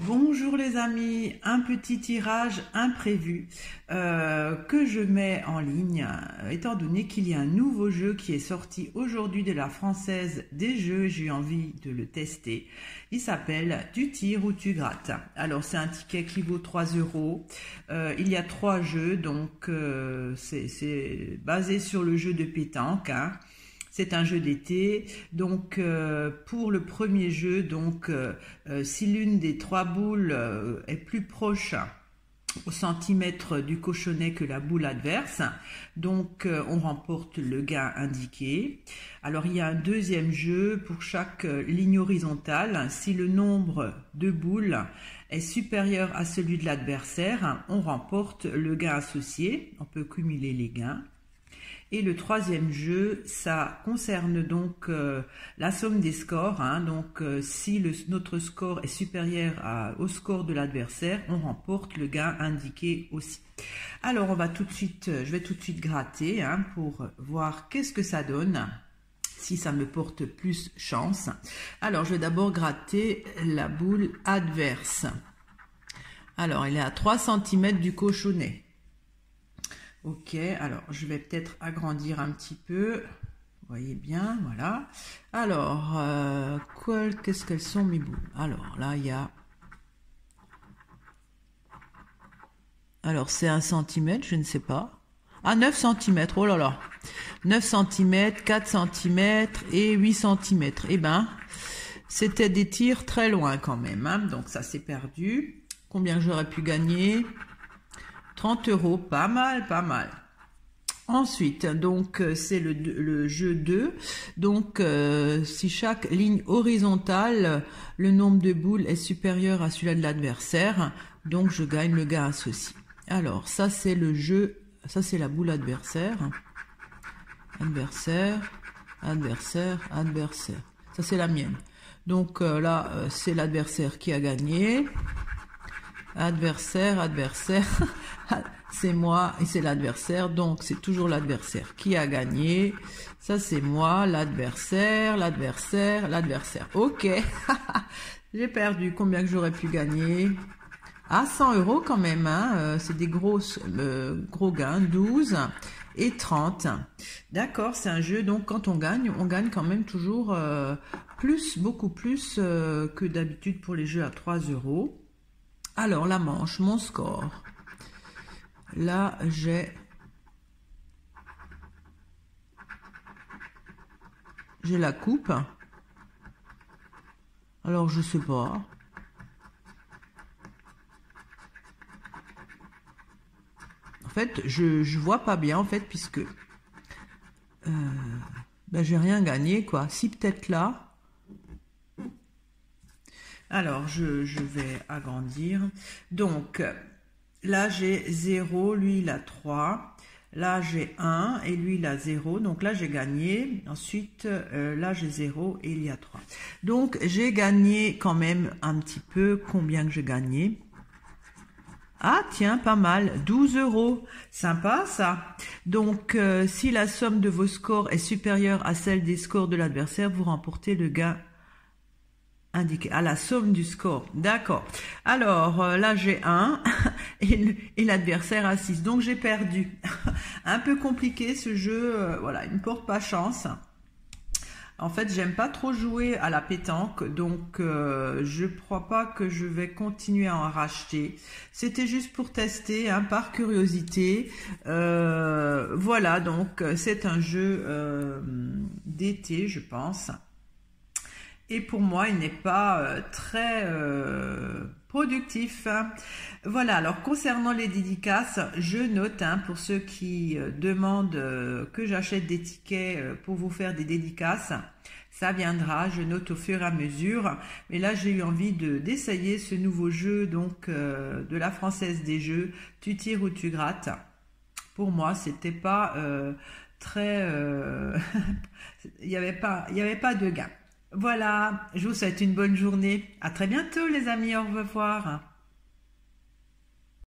Bonjour les amis, un petit tirage imprévu que je mets en ligne étant donné qu'il y a un nouveau jeu qui est sorti aujourd'hui de la Française des Jeux. J'ai eu envie de le tester. Il s'appelle Tu tires ou tu grattes. Alors c'est un ticket qui vaut 3 euros. Il y a 3 jeux, donc c'est basé sur le jeu de pétanque, hein. C'est un jeu d'été, donc pour le premier jeu, si l'une des 3 boules est plus proche au centimètre du cochonnet que la boule adverse, donc on remporte le gain indiqué. Alors il y a un deuxième jeu pour chaque ligne horizontale. Si le nombre de boules est supérieur à celui de l'adversaire, on remporte le gain associé. On peut cumuler les gains. Et le troisième jeu, ça concerne donc la somme des scores, hein. Donc si notre score est supérieur au score de l'adversaire, on remporte le gain indiqué aussi. Alors je vais tout de suite gratter, hein, pour voir qu'est-ce que ça donne, si ça me porte plus chance. Alors je vais d'abord gratter la boule adverse. Alors elle est à 3 cm du cochonnet. Ok, alors je vais peut-être agrandir un petit peu. Vous voyez bien, voilà. Alors, qu'est-ce qu'elles sont mes boules? Alors là, il y a... Alors c'est 1 cm, je ne sais pas. Ah, 9 cm, oh là là. 9 cm, 4 cm et 8 cm. Eh ben, c'était des tirs très loin quand même, hein. Donc ça s'est perdu. Combien j'aurais pu gagner? 30 euros, pas mal, pas mal. Ensuite, donc c'est le jeu 2. Donc si chaque ligne horizontale, le nombre de boules est supérieur à celui de l'adversaire, donc je gagne le gain associé. Alors ça c'est le jeu, ça c'est la boule adversaire. Adversaire, adversaire, adversaire. Ça c'est la mienne. Donc là c'est l'adversaire qui a gagné. Adversaire, adversaire, c'est moi et c'est l'adversaire, donc c'est toujours l'adversaire qui a gagné. Ça c'est moi, l'adversaire, l'adversaire, l'adversaire. Ok, j'ai perdu. Combien que j'aurais pu gagner? Ah, 100 euros quand même, hein. C'est des gros gains, 12 et 30. D'accord, c'est un jeu, donc quand on gagne quand même toujours beaucoup plus que d'habitude pour les jeux à 3 euros. Alors, la manche, mon score. Là, j'ai la coupe. Alors, je sais pas. En fait, je vois pas bien, en fait, puisque j'ai rien gagné, quoi. Si, peut-être là. Alors, je vais agrandir. Donc, là, j'ai 0, lui, il a 3. Là, j'ai 1 et lui, il a 0. Donc là, j'ai gagné. Ensuite, là, j'ai 0 et il y a 3. Donc, j'ai gagné quand même un petit peu. Combien que j'ai gagné? Ah, tiens, pas mal. 12 euros. Sympa, ça. Donc, si la somme de vos scores est supérieure à celle des scores de l'adversaire, vous remportez le gain indiqué à la somme du score. D'accord. Alors là j'ai 1 et l'adversaire a 6, donc j'ai perdu. Un peu compliqué ce jeu, voilà, il ne porte pas chance. En fait, j'aime pas trop jouer à la pétanque, donc je crois pas que je vais continuer à en racheter. C'était juste pour tester, hein, par curiosité. Voilà, donc c'est un jeu d'été, je pense. Et pour moi, il n'est pas très productif. Voilà, alors concernant les dédicaces, je note, hein, pour ceux qui demandent que j'achète des tickets pour vous faire des dédicaces, ça viendra, je note au fur et à mesure. Mais là, j'ai eu envie d'essayer ce nouveau jeu, donc de la Française des Jeux, Tu tires ou tu grattes. Pour moi, c'était pas très... il n'y avait pas de gain. Voilà, je vous souhaite une bonne journée. À très bientôt les amis, au revoir.